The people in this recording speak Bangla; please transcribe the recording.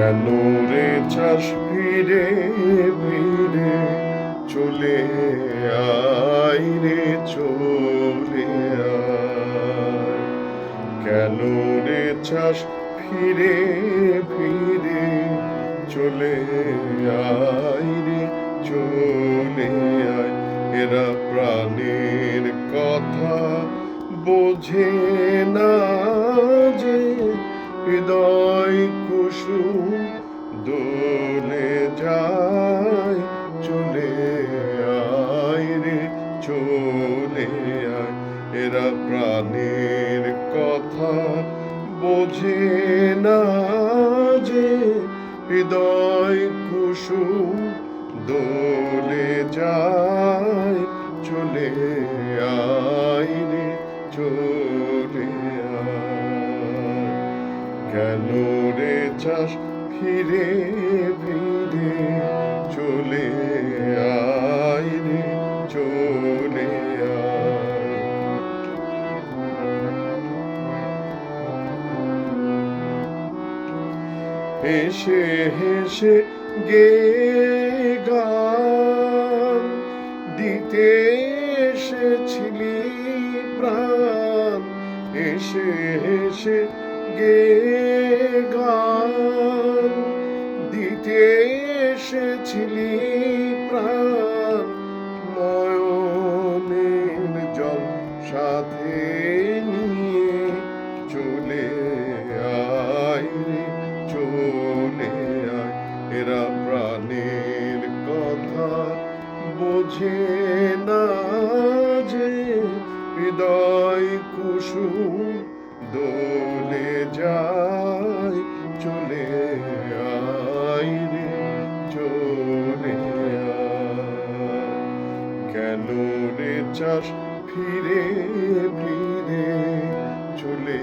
কেন রে চাস ফিরে ফিরে চলে আয় রে চলে আয়। কেন রে চাস ফিরে ফিরে চলে আয় রে চলে আয়। এরা প্রাণের কথা বোঝে না যে, হৃদয় কুসুম দোলে যায় চলে আয় রে চলে আয়। এরা প্রাণের কথা বোঝে না যে, হৃদয় কুসুম দোলে যায় চলে আয় রে চলে আয়। কেন রে চাস ফিরে ফিরে চলে আয় রে চলে আয়। হেসে হেসে গে গান দিতে এসেছিলি প্রাণ। হেসে হেসে গে গান দিতে এসেছিলি প্রাণ। নয়নের জল সাথে নিয়ে চলে আয় রে চলে আয়। এরা প্রাণের কথা বোঝে না যে, হৃদয় কুসুম দোলে যায় চলে আয় রে চলে আয়। কেন রে চাস ফিরে ফিরে চলে